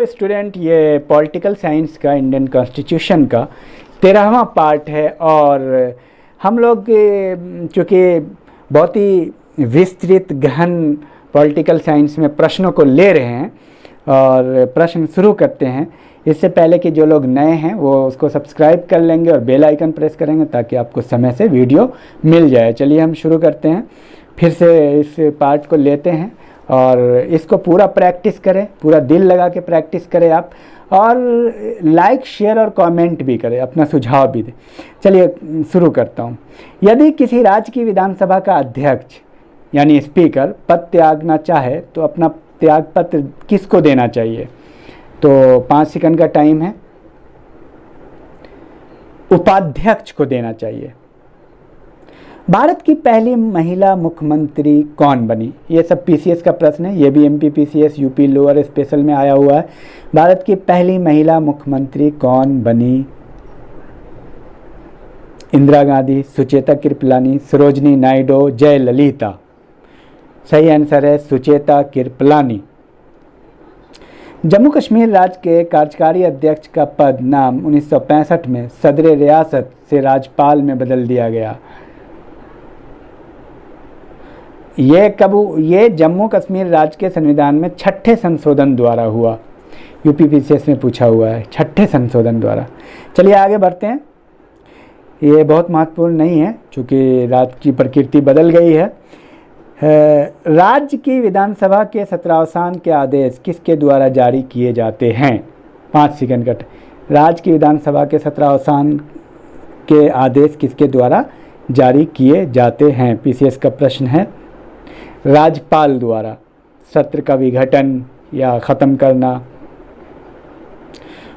Student, ये political science का Indian constitution का 13वां पार्ट है और हम लोग चूँकि बहुत ही विस्तृत गहन पॉलिटिकल साइंस में प्रश्नों को ले रहे हैं और प्रश्न शुरू करते हैं। इससे पहले कि जो लोग नए हैं वो उसको सब्सक्राइब कर लेंगे और बेल आइकन प्रेस करेंगे ताकि आपको समय से वीडियो मिल जाए। चलिए हम शुरू करते हैं, फिर से इस पार्ट को लेते हैं और इसको पूरा प्रैक्टिस करें, पूरा दिल लगा के प्रैक्टिस करें आप, और लाइक शेयर और कमेंट भी करें, अपना सुझाव भी दें। चलिए शुरू करता हूँ। यदि किसी राज्य की विधानसभा का अध्यक्ष यानी स्पीकर पद त्यागना चाहे तो अपना त्याग पत्र किसको देना चाहिए? तो 5 सेकंड का टाइम है। उपाध्यक्ष को देना चाहिए। भारत की पहली महिला मुख्यमंत्री कौन बनी? ये सब पीसीएस का प्रश्न है, ये भी MP PCS UP lower special में आया हुआ है। भारत की पहली महिला मुख्यमंत्री कौन बनी? इंदिरा गांधी, सुचेता कृपलानी, सरोजनी नायडू, जयललिता। सही आंसर है सुचेता कृपलानी। जम्मू कश्मीर राज्य के कार्यकारी अध्यक्ष का पद नाम 1965 में सदर रियासत से राज्यपाल में बदल दिया गया। ये जम्मू कश्मीर राज्य के संविधान में 6ठे संशोधन द्वारा हुआ। यूपीपीसीएस में पूछा हुआ है, 6ठे संशोधन द्वारा। चलिए आगे बढ़ते हैं। ये बहुत महत्वपूर्ण नहीं है क्योंकि राज्य की प्रकृति बदल गई है। राज्य की विधानसभा के सत्रावसान के आदेश किसके द्वारा जारी किए जाते हैं? 5 सेकंड का। राज्य की विधानसभा के सत्रावसान के आदेश किसके द्वारा जारी किए जाते हैं? पीसीएस का प्रश्न है। राज्यपाल द्वारा सत्र का विघटन या ख़त्म करना।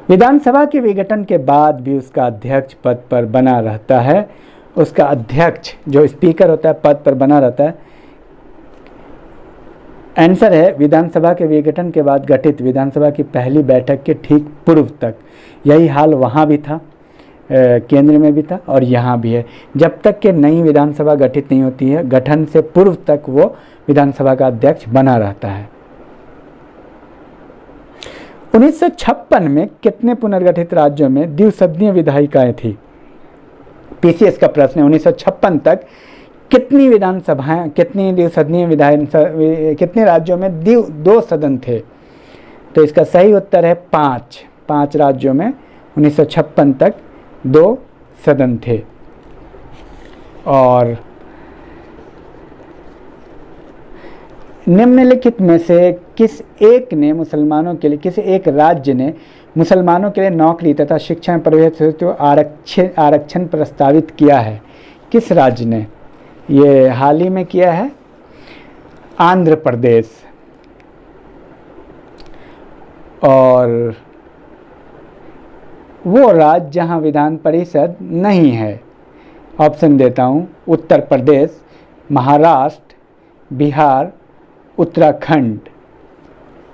विधानसभा के विघटन के बाद भी उसका अध्यक्ष पद पर बना रहता है। उसका अध्यक्ष जो स्पीकर होता है पद पर बना रहता है। आंसर है विधानसभा के विघटन के बाद गठित विधानसभा की पहली बैठक के ठीक पूर्व तक। यही हाल वहाँ भी था, केंद्र में भी था और यहाँ भी है। जब तक कि नई विधानसभा गठित नहीं होती है, गठन से पूर्व तक वो विधानसभा का अध्यक्ष बना रहता है। 1956 में कितने पुनर्गठित राज्यों में द्विसदनीय विधायिकाएं थी? पीसीएस का प्रश्न है। 1956 तक कितनी विधानसभाएं, कितनी द्विसदनीय कितने राज्यों में 2 सदन थे? तो इसका सही उत्तर है 5 राज्यों में 1956 तक 2 सदन थे। और निम्नलिखित में से किस एक राज्य ने मुसलमानों के लिए नौकरी तथा शिक्षा में प्रवेश हेतु आरक्षण प्रस्तावित किया है? किस राज्य ने? ये हाल ही में किया है आंध्र प्रदेश। और वो राज्य जहां विधान परिषद नहीं है, ऑप्शन देता हूं, उत्तर प्रदेश, महाराष्ट्र, बिहार, उत्तराखंड।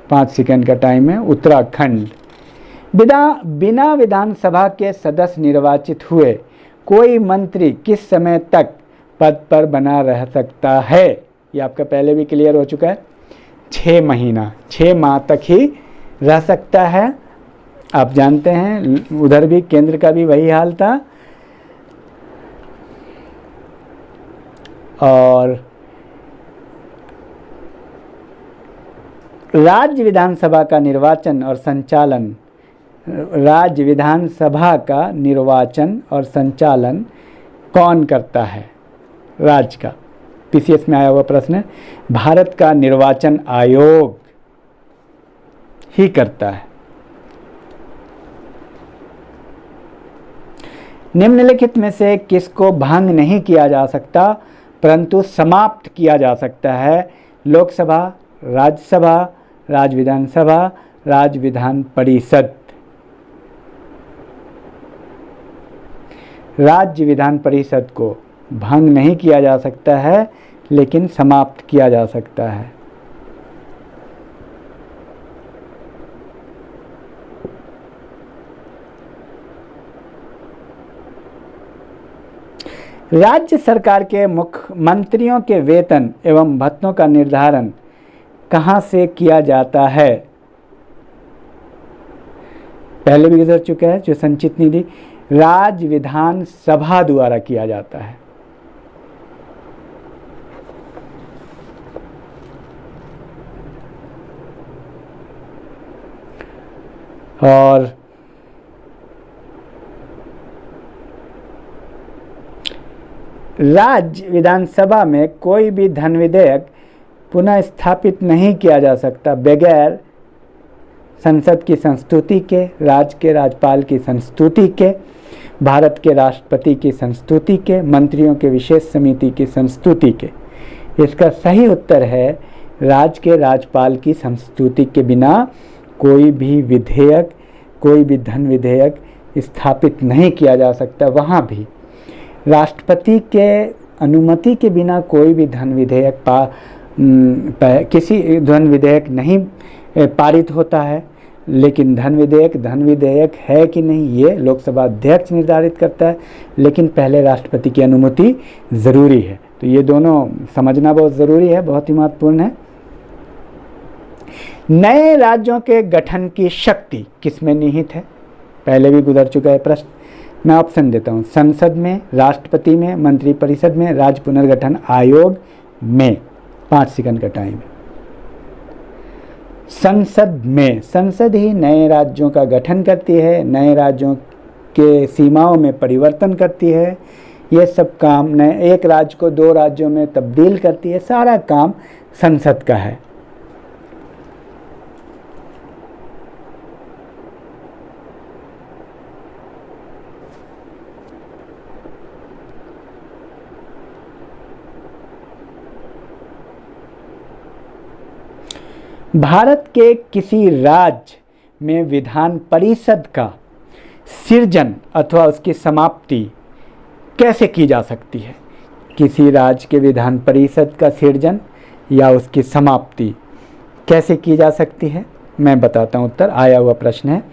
5 सेकंड का टाइम है। उत्तराखंड। बिना विधानसभा के सदस्य निर्वाचित हुए कोई मंत्री किस समय तक पद पर बना रह सकता है? ये आपका पहले भी क्लियर हो चुका है। 6 महीना, 6 माह तक ही रह सकता है। आप जानते हैं उधर भी केंद्र का भी वही हाल था। और राज्य विधानसभा का निर्वाचन और संचालन, राज्य विधानसभा का निर्वाचन और संचालन कौन करता है? राज्य का। पीसीएस में आया हुआ प्रश्न है। भारत का निर्वाचन आयोग ही करता है। निम्नलिखित में से किसको भंग नहीं किया जा सकता परंतु समाप्त किया जा सकता है? लोकसभा, राज्यसभा, राज्य विधानसभा, राज्य विधान परिषद। राज्य विधान परिषद को भंग नहीं किया जा सकता है लेकिन समाप्त किया जा सकता है। राज्य सरकार के मुख्यमंत्रियों के वेतन एवं भत्तों का निर्धारण कहाँ से किया जाता है? पहले भी गुजर चुका है, जो संचित निधि राज्य विधानसभा द्वारा किया जाता है। और राज्य विधानसभा में कोई भी धन विधेयक पुनः स्थापित नहीं किया जा सकता बगैर संसद की संस्तुति के, राज्य के राज्यपाल की संस्तुति के, भारत के राष्ट्रपति की संस्तुति के, मंत्रियों के विशेष समिति की संस्तुति के। इसका सही उत्तर है राज्य के राज्यपाल की संस्तुति के बिना कोई भी विधेयक, कोई भी धन विधेयक स्थापित नहीं किया जा सकता। वहाँ भी राष्ट्रपति के अनुमति के बिना कोई भी धन विधेयक किसी धन विधेयक नहीं पारित होता है। लेकिन धन विधेयक है कि नहीं ये लोकसभा अध्यक्ष निर्धारित करता है, लेकिन पहले राष्ट्रपति की अनुमति ज़रूरी है। तो ये दोनों समझना बहुत ज़रूरी है, बहुत ही महत्वपूर्ण है। नए राज्यों के गठन की शक्ति किसमें निहित है? पहले भी गुजर चुका है प्रश्न, मैं ऑप्शन देता हूँ। संसद में, राष्ट्रपति में, मंत्रिपरिषद में, राज्य पुनर्गठन आयोग में। 5 सेकंड का टाइम है। संसद में, संसद ही नए राज्यों का गठन करती है, नए राज्यों के सीमाओं में परिवर्तन करती है, ये सब काम नए एक राज्य को 2 राज्यों में तब्दील करती है, सारा काम संसद का है। भारत के किसी राज्य में विधान परिषद का सृजन अथवा उसकी समाप्ति कैसे की जा सकती है? किसी राज्य के विधान परिषद का सृजन या उसकी समाप्ति कैसे की जा सकती है? मैं बताता हूँ उत्तर। आया हुआ प्रश्न है,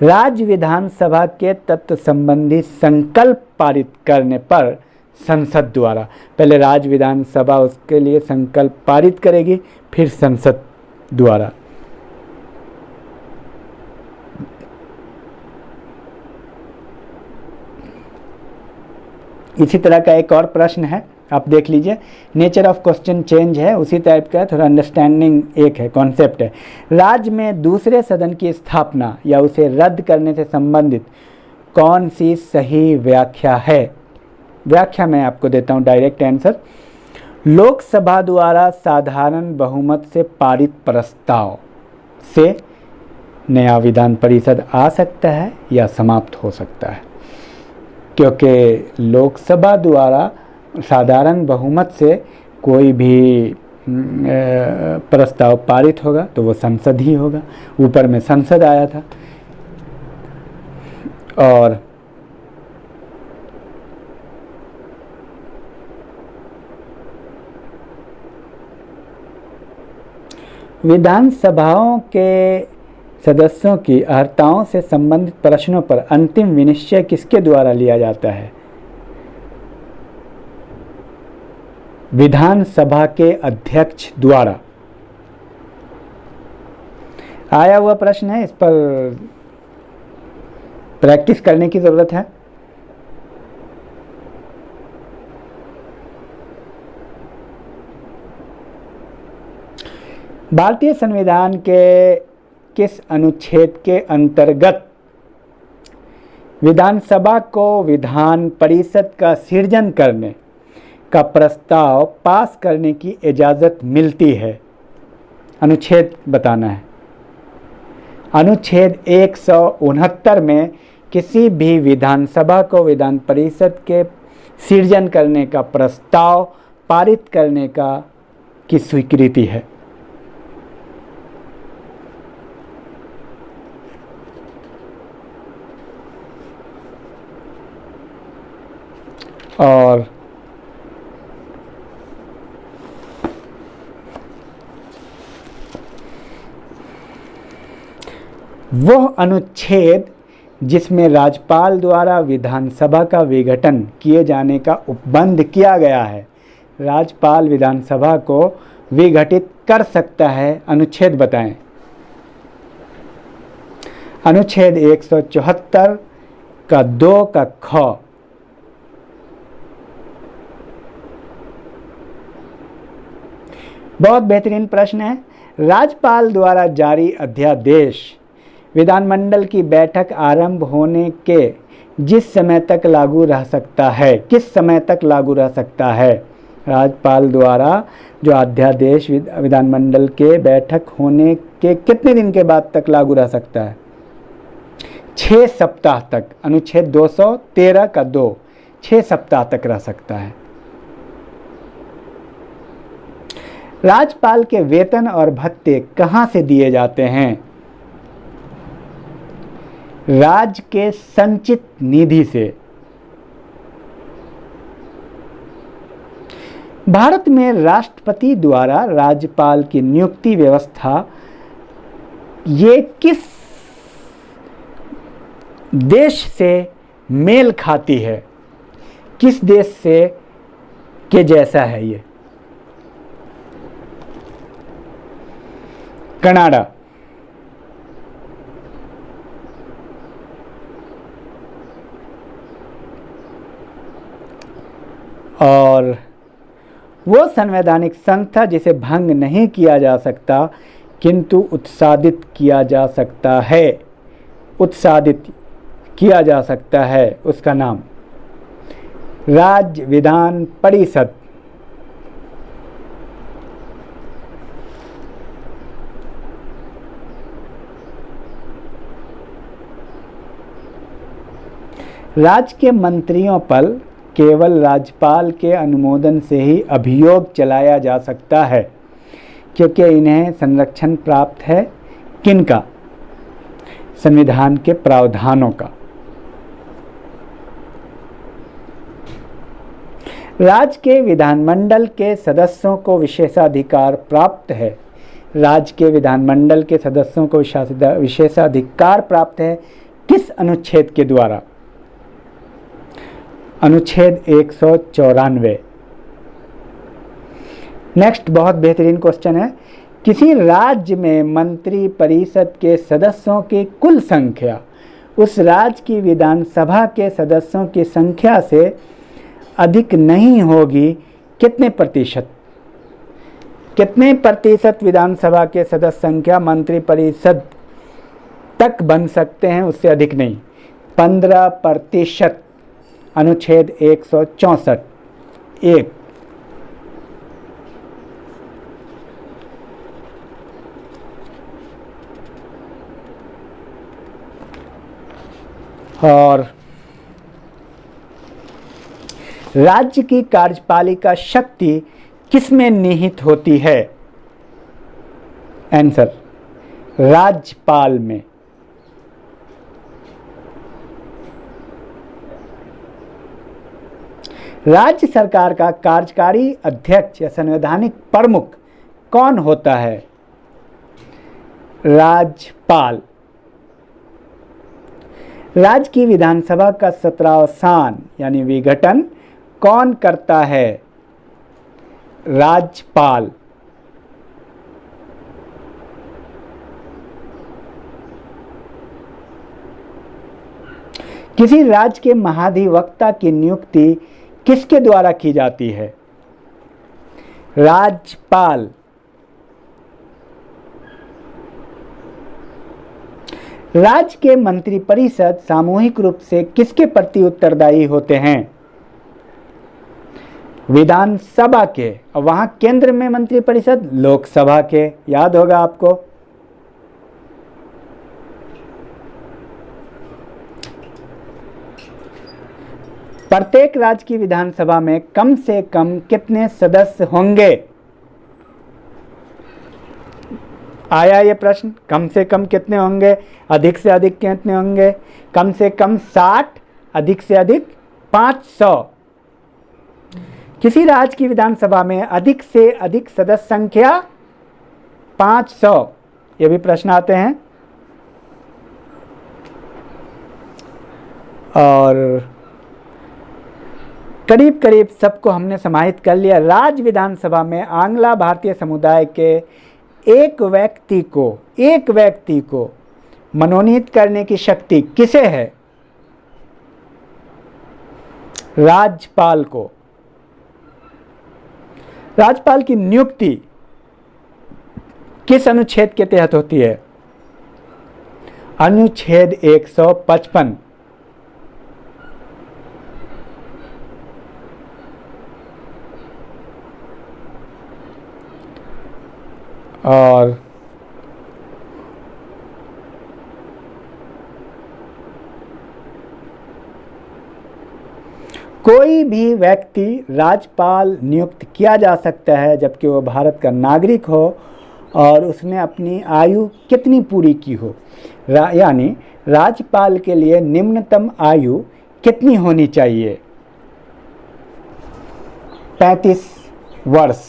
राज्य विधानसभा के तत्व संबंधी संकल्प पारित करने पर संसद द्वारा, पहले राज्य विधानसभा उसके लिए संकल्प पारित करेगी, फिर संसद द्वारा। इसी तरह का एक और प्रश्न है, आप देख लीजिए। नेचर ऑफ क्वेश्चन चेंज है, उसी टाइप का है, थोड़ा अंडरस्टैंडिंग एक है, कॉन्सेप्ट है। राज्य में दूसरे सदन की स्थापना या उसे रद्द करने से संबंधित कौन सी सही व्याख्या है? व्याख्या मैं आपको देता हूं, डायरेक्ट आंसर। लोकसभा द्वारा साधारण बहुमत से पारित प्रस्ताव से नया विधान परिषद आ सकता है या समाप्त हो सकता है, क्योंकि लोकसभा द्वारा साधारण बहुमत से कोई भी प्रस्ताव पारित होगा तो वो संसद ही होगा। ऊपर में संसद आया था। और विधानसभाओं के सदस्यों की अर्हताओं से संबंधित प्रश्नों पर अंतिम विनिश्चय किसके द्वारा लिया जाता है? विधानसभा के अध्यक्ष द्वारा। आया हुआ प्रश्न है, इस पर प्रैक्टिस करने की जरूरत है। भारतीय संविधान के किस अनुच्छेद के अंतर्गत विधानसभा को विधान परिषद का सृजन करने का प्रस्ताव पास करने की इजाज़त मिलती है? अनुच्छेद बताना है। अनुच्छेद 169 में किसी भी विधानसभा को विधान परिषद के सृजन करने का प्रस्ताव पारित करने की स्वीकृति है। और वह अनुच्छेद जिसमें राज्यपाल द्वारा विधानसभा का विघटन किए जाने का उपबंध किया गया है, राज्यपाल विधानसभा को विघटित कर सकता है, अनुच्छेद बताएं। अनुच्छेद 174 का 2 का ख। बहुत बेहतरीन प्रश्न है। राज्यपाल द्वारा जारी अध्यादेश विधानमंडल की बैठक आरंभ होने के जिस समय तक लागू रह सकता है, किस समय तक लागू रह सकता है? राज्यपाल द्वारा जो अध्यादेश विधानमंडल के बैठक होने के कितने दिन के बाद तक लागू रह सकता है? 6 सप्ताह तक। अनुच्छेद 213 का 2, 6 सप्ताह तक रह सकता है। राज्यपाल के वेतन और भत्ते कहां से दिए जाते हैं? राज्य के संचित निधि से। भारत में राष्ट्रपति द्वारा राज्यपाल की नियुक्ति व्यवस्था ये किस देश से मेल खाती है? किस देश से के जैसा है ये? कनाडा। और वो संवैधानिक संस्था जिसे भंग नहीं किया जा सकता किंतु उत्सादित किया जा सकता है, उत्सादित किया जा सकता है, उसका नाम राज्य विधान परिषद। राज्य के मंत्रियों पर केवल राज्यपाल के अनुमोदन से ही अभियोग चलाया जा सकता है, क्योंकि इन्हें संरक्षण प्राप्त है किनका? संविधान के प्रावधानों का। राज्य के विधानमंडल के सदस्यों को विशेषाधिकार प्राप्त है। राज्य के विधानमंडल के सदस्यों को विशेषाधिकार प्राप्त है किस अनुच्छेद के द्वारा? अनुच्छेद 194। नेक्स्ट बहुत बेहतरीन क्वेश्चन है। किसी राज्य में मंत्री परिषद के सदस्यों की कुल संख्या उस राज्य की विधानसभा के सदस्यों की संख्या से अधिक नहीं होगी कितने प्रतिशत? कितने प्रतिशत विधानसभा के सदस्य संख्या मंत्री परिषद तक बन सकते हैं, उससे अधिक नहीं? 15%। अनुच्छेद 164 1। और राज्य की कार्यपालिका शक्ति किसमें निहित होती है? आंसर राज्यपाल में। राज्य सरकार का कार्यकारी अध्यक्ष या संवैधानिक प्रमुख कौन होता है? राज्यपाल। राज्य की विधानसभा का सत्रावसान यानी विघटन कौन करता है? राज्यपाल। किसी राज्य के महाधिवक्ता की नियुक्ति किसके द्वारा की जाती है? राज्यपाल। राज्य के मंत्रिपरिषद सामूहिक रूप से किसके प्रति उत्तरदायी होते हैं? विधानसभा के। और वहां केंद्र में मंत्रिपरिषद लोकसभा के, याद होगा आपको। प्रत्येक राज्य की विधानसभा में कम से कम कितने सदस्य होंगे? आया ये प्रश्न, कम से कम कितने होंगे, अधिक से अधिक कितने होंगे? कम से कम 60, अधिक से अधिक 500। किसी राज्य की विधानसभा में अधिक से अधिक सदस्य संख्या 500। ये भी प्रश्न आते हैं। और करीब करीब सबको हमने समाहित कर लिया। राज्य विधानसभा में आंग्ला भारतीय समुदाय के एक व्यक्ति को मनोनीत करने की शक्ति किसे है? राज्यपाल को। राज्यपाल की नियुक्ति किस अनुच्छेद के तहत होती है? अनुच्छेद 155। और कोई भी व्यक्ति राज्यपाल नियुक्त किया जा सकता है जबकि वो भारत का नागरिक हो और उसने अपनी आयु कितनी पूरी की हो। यानी राज्यपाल के लिए निम्नतम आयु कितनी होनी चाहिए? 35 वर्ष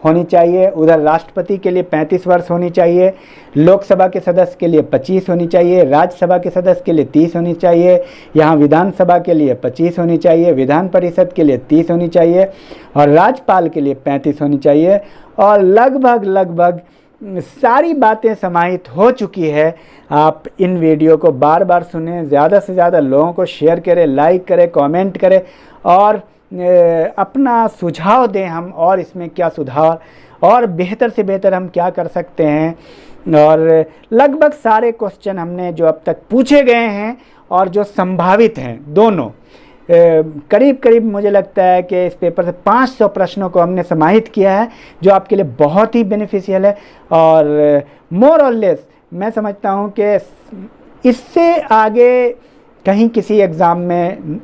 होनी चाहिए। उधर राष्ट्रपति के लिए 35 वर्ष होनी चाहिए, लोकसभा के सदस्य के लिए 25 होनी चाहिए, राज्यसभा के सदस्य के लिए 30 होनी चाहिए, यहाँ विधानसभा के लिए 25 होनी चाहिए, विधान परिषद के लिए 30 होनी चाहिए और राज्यपाल के लिए 35 होनी चाहिए। और लगभग सारी बातें समाहित हो चुकी है। आप इन वीडियो को बार बार सुनें, ज़्यादा से ज़्यादा लोगों को शेयर करें, लाइक करें, कमेंट करें और अपना सुझाव दें हम और इसमें क्या सुधार और बेहतर से बेहतर हम क्या कर सकते हैं। और लगभग सारे क्वेश्चन हमने जो अब तक पूछे गए हैं और जो संभावित हैं दोनों, करीब मुझे लगता है कि इस पेपर से 500 प्रश्नों को हमने समाहित किया है जो आपके लिए बहुत ही बेनिफिशियल है। और मोर और लेस मैं समझता हूँ कि इससे आगे कहीं किसी एग्ज़ाम में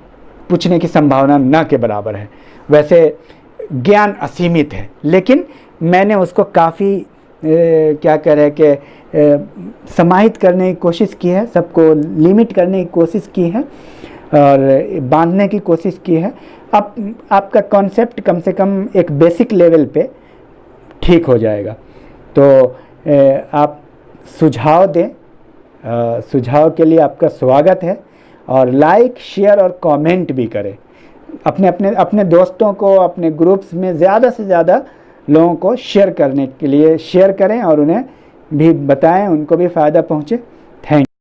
पूछने की संभावना न के बराबर है। वैसे ज्ञान असीमित है लेकिन मैंने उसको काफ़ी क्या कह रहे कि समाहित करने की कोशिश की है, सबको लिमिट करने की कोशिश की है और बांधने की कोशिश की है। अब आपका कॉन्सेप्ट कम से कम एक बेसिक लेवल पे ठीक हो जाएगा। तो आप सुझाव दें, सुझाव के लिए आपका स्वागत है और लाइक, शेयर और कमेंट भी करें। अपने दोस्तों को अपने ग्रुप्स में ज़्यादा से ज़्यादा लोगों को शेयर करने के लिए शेयर करें और उन्हें भी बताएं, उनको भी फ़ायदा पहुँचे। Thank you.